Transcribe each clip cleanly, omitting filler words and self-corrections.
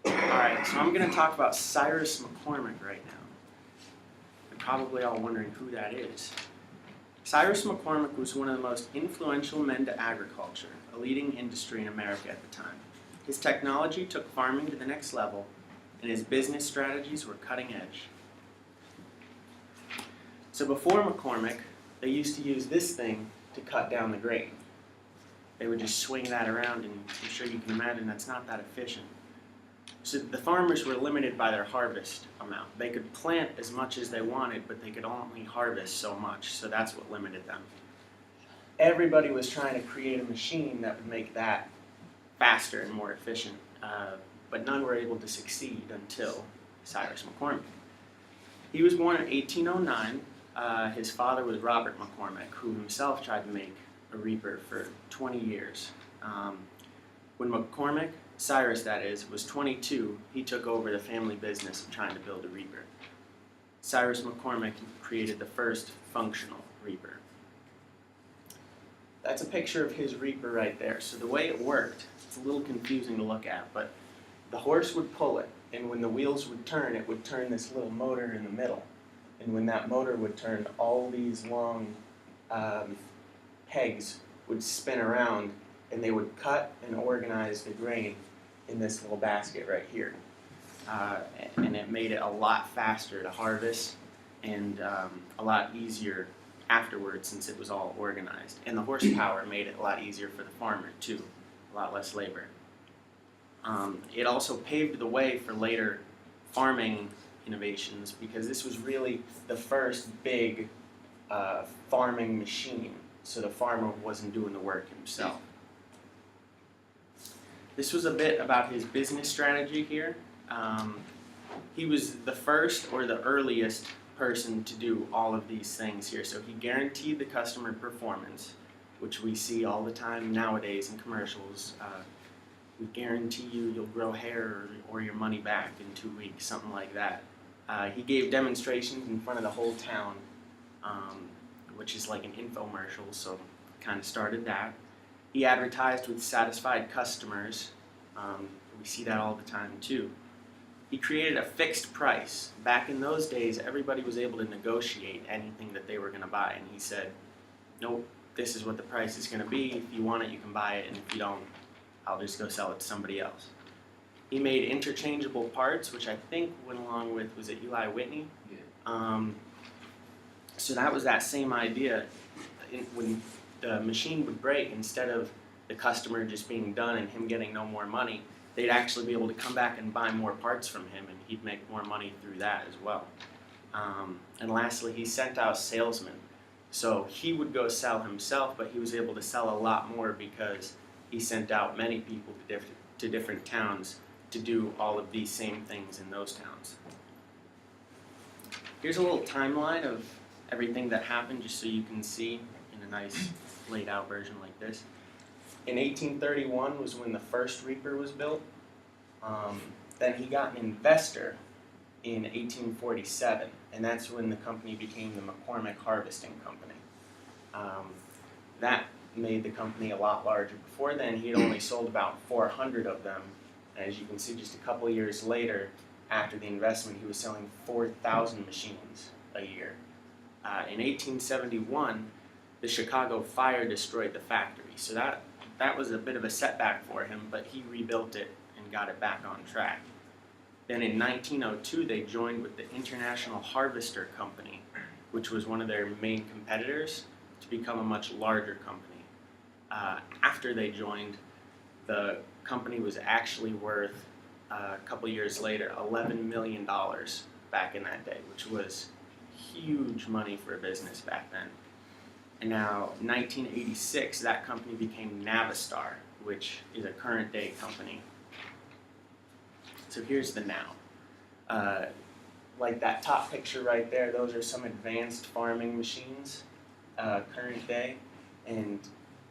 Alright, so I'm going to talk about Cyrus McCormick right now. You're probably all wondering who that is. Cyrus McCormick was one of the most influential men to agriculture, a leading industry in America at the time. His technology took farming to the next level, and his business strategies were cutting edge. So before McCormick, they used to use this thing to cut down the grain. They would just swing that around, and I'm sure you can imagine that's not that efficient. So the farmers were limited by their harvest amount. They could plant as much as they wanted, but they could only harvest so much, so that's what limited them. Everybody was trying to create a machine that would make that faster and more efficient, but none were able to succeed until Cyrus McCormick. He was born in 1809. His father was Robert McCormick, who himself tried to make a reaper for 20 years. When McCormick, Cyrus that is, was 22, he took over the family business of trying to build a reaper. Cyrus McCormick created the first functional reaper. That's a picture of his reaper right there. So the way it worked, it's a little confusing to look at, but the horse would pull it, and when the wheels would turn, it would turn this little motor in the middle. And when that motor would turn, all these long pegs would spin around, and they would cut and organize the grain in this little basket right here. And it made it a lot faster to harvest and a lot easier afterwards since it was all organized. And the horsepower made it a lot easier for the farmer too, a lot less labor. It also paved the way for later farming innovations because this was really the first big farming machine, so the farmer wasn't doing the work himself. This was a bit about his business strategy here. He was the first or the earliest person to do all of these things here. So he guaranteed the customer performance, which we see all the time nowadays in commercials. We guarantee you'll grow hair or your money back in 2 weeks, something like that. He gave demonstrations in front of the whole town, which is like an infomercial, so kind of started that. He advertised with satisfied customers. We see that all the time too. He created a fixed price. Back in those days, everybody was able to negotiate anything that they were going to buy. And he said, nope, this is what the price is going to be. If you want it, you can buy it. And if you don't, I'll just go sell it to somebody else. He made interchangeable parts, which I think went along with, was it Eli Whitney? Yeah. So that was that same idea. When the machine would break, instead of the customer just being done and him getting no more money, they'd actually be able to come back and buy more parts from him, and he'd make more money through that as well. And lastly, he sent out salesmen. So he would go sell himself, but he was able to sell a lot more because he sent out many people to different towns to do all of these same things in those towns. Here's a little timeline of everything that happened, just so you can see in a nice laid out version like this. In 1831 was when the first reaper was built. Then he got an investor in 1847, and that's when the company became the McCormick Harvesting Company. That made the company a lot larger. Before then, he had only sold about 400 of them. And as you can see, just a couple of years later, after the investment, he was selling 4,000 machines a year. In 1871, the Chicago fire destroyed the factory. So that was a bit of a setback for him, but he rebuilt it and got it back on track. Then in 1902, they joined with the International Harvester Company, which was one of their main competitors, to become a much larger company. After they joined, the company was actually worth, a couple years later, $11 million back in that day, which was huge money for a business back then. And now, 1986, that company became Navistar, which is a current day company. So here's the now. Like that top picture right there, those are some advanced farming machines, current day, and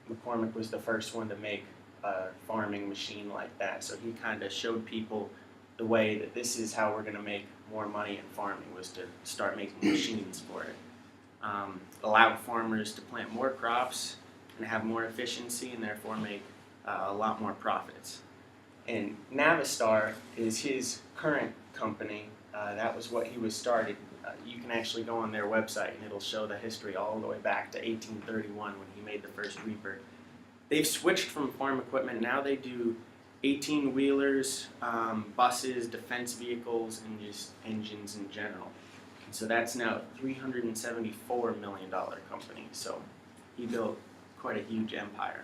McCormick was the first one to make a farming machine like that. So he kind of showed people the way that this is how we're going to make more money in farming, was to start making machines for it. Allowed farmers to plant more crops and have more efficiency and therefore make a lot more profits. And Navistar is his current company. That was what he was started. You can actually go on their website and it'll show the history all the way back to 1831 when he made the first Reaper. They've switched from farm equipment. Now they do 18-wheelers, buses, defense vehicles, and just engines in general. And so that's now a $374 million company. So he built quite a huge empire.